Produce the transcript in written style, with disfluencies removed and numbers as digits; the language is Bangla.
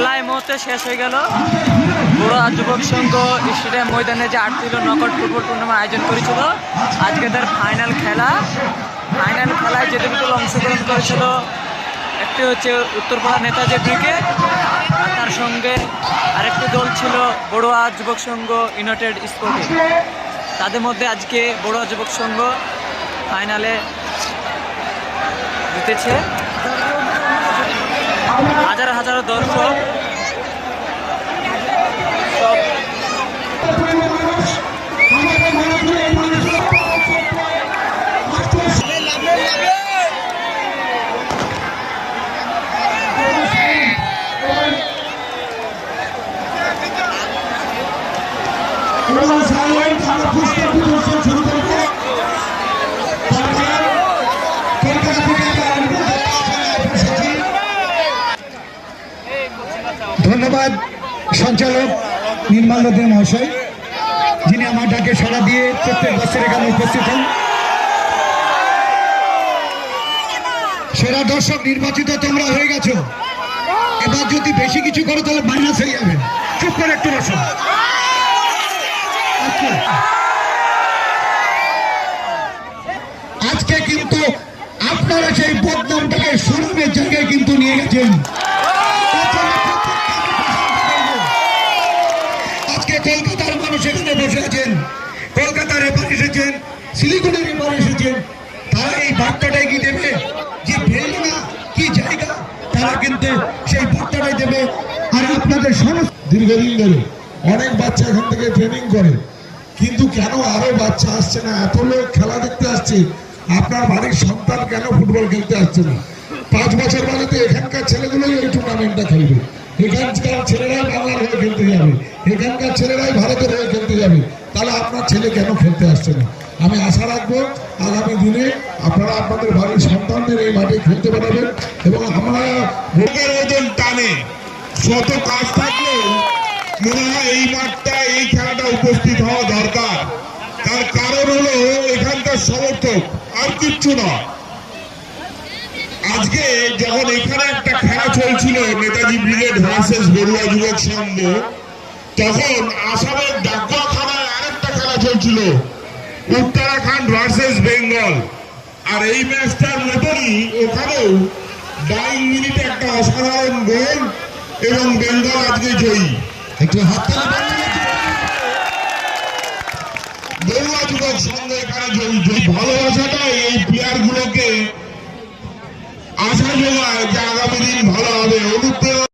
খেলা এই মুহূর্তে শেষ হয়ে গেল। বড়ুয়া যুবক সংঘ স্টেডিয়াম ময়দানে যে 8 দিন নকআউট ফুটবল টুর্নামেন্ট আয়োজন করেছিল, আজকে তার ফাইনাল খেলায় যে দুটো অংশগ্রহণ করেছিল, একটি হচ্ছে উত্তরপাড়া নেতাজি ব্রিগেড, আর তার সঙ্গে আরেকটি দল ছিল বড়ুয়া যুবক সংঘ ইউনাইটেড স্পোর্টিং। তাদের মধ্যে আজকে বড়ুয়া যুবক সংঘ ফাইনালে জিতেছে। হাজার হাজার দর্শক ধন্যবাদ সঞ্চালক নির্মল দে মহাশয়, যিনি আমার ডাকে সাড়া দিয়ে প্রত্যেক বছর এখানে উপস্থিত হন। সেরা দর্শক নির্বাচিত তোমরা হয়ে গেছো। এবার যদি বেশি কিছু করো তাহলে মাইনাস হয়ে যাবে। চুপ করে একটু বসো। আজকে কিন্তু আপনারা সেই বদনামটাকে সুনামের জায়গায় কিন্তু নিয়ে গেছেন। আজকে কলকাতার মানুষ এখানে বসে আছেন, কলকাতার এবার এসেছেন, শিলিগুড়ির এবার এসেছেন, তারা এই বার্তাটাই কি দেবে যে ভেলনা কি জায়গা, তারা কিন্তু সেই বার্তাটাই দেবে। আর আপনাদের সমস্ত দীর্ঘদিন ধরে অনেক বাচ্চা এখান থেকে ট্রেনিং করে, কিন্তু কেন আরো বাচ্চা আসছে না? এত লোক খেলা দেখতে আসছে, আপনার বাড়ির সন্তান কেন ফুটবল খেলতে আসছে না? 5 বছর বাদে তো এখানকার ছেলেগুলোই এই টুর্নামেন্টটা খেলবে, এখানকার ছেলেরাই বাংলার হয়ে খেলতে যাবে, এখানকার ছেলেরাই ভারতের হয়ে খেলতে যাবে। তাহলে আপনার ছেলে কেন খেলতে আসছে না? আমি আশা রাখবো আগামী দিনে আপনারা আপনাদের বাড়ির সন্তানদের এই মাঠে খেলতে পারবেন। এবং আমরা ভোগের ওজন টানে শত কাজ থাকলেও মনে হয় এই মাঠটা, এই খেলাটা উপস্থিত হওয়া দরকার। তার কারণ হলো এখানকার সমর্থক, আর কিচ্ছু না। আজকে যখন এখানে একটা খেলা চলছিল নেতাজি ব্রিগেড ভার্সেস বড়ুয়া যুবক সংঘ, তখন আসামের ডাকুয়াখানায় আরেকটা খেলা চলছিল উত্তরাখণ্ড ভার্সেস বেঙ্গল। আর এই ম্যাচটার মতনই ওখানেও 22 মিনিটে একটা অসাধারণ গোল এবং বেঙ্গল আজকে জয়ী। একটু হাত বড়ুয়া যুবক সংঘ এখানে জয়ী। ভালোবাসাটা এই প্লেয়ার গুলোকে আশা যোগায় যে আগামী দিন ভালো হবে। অনুপ্রেরণা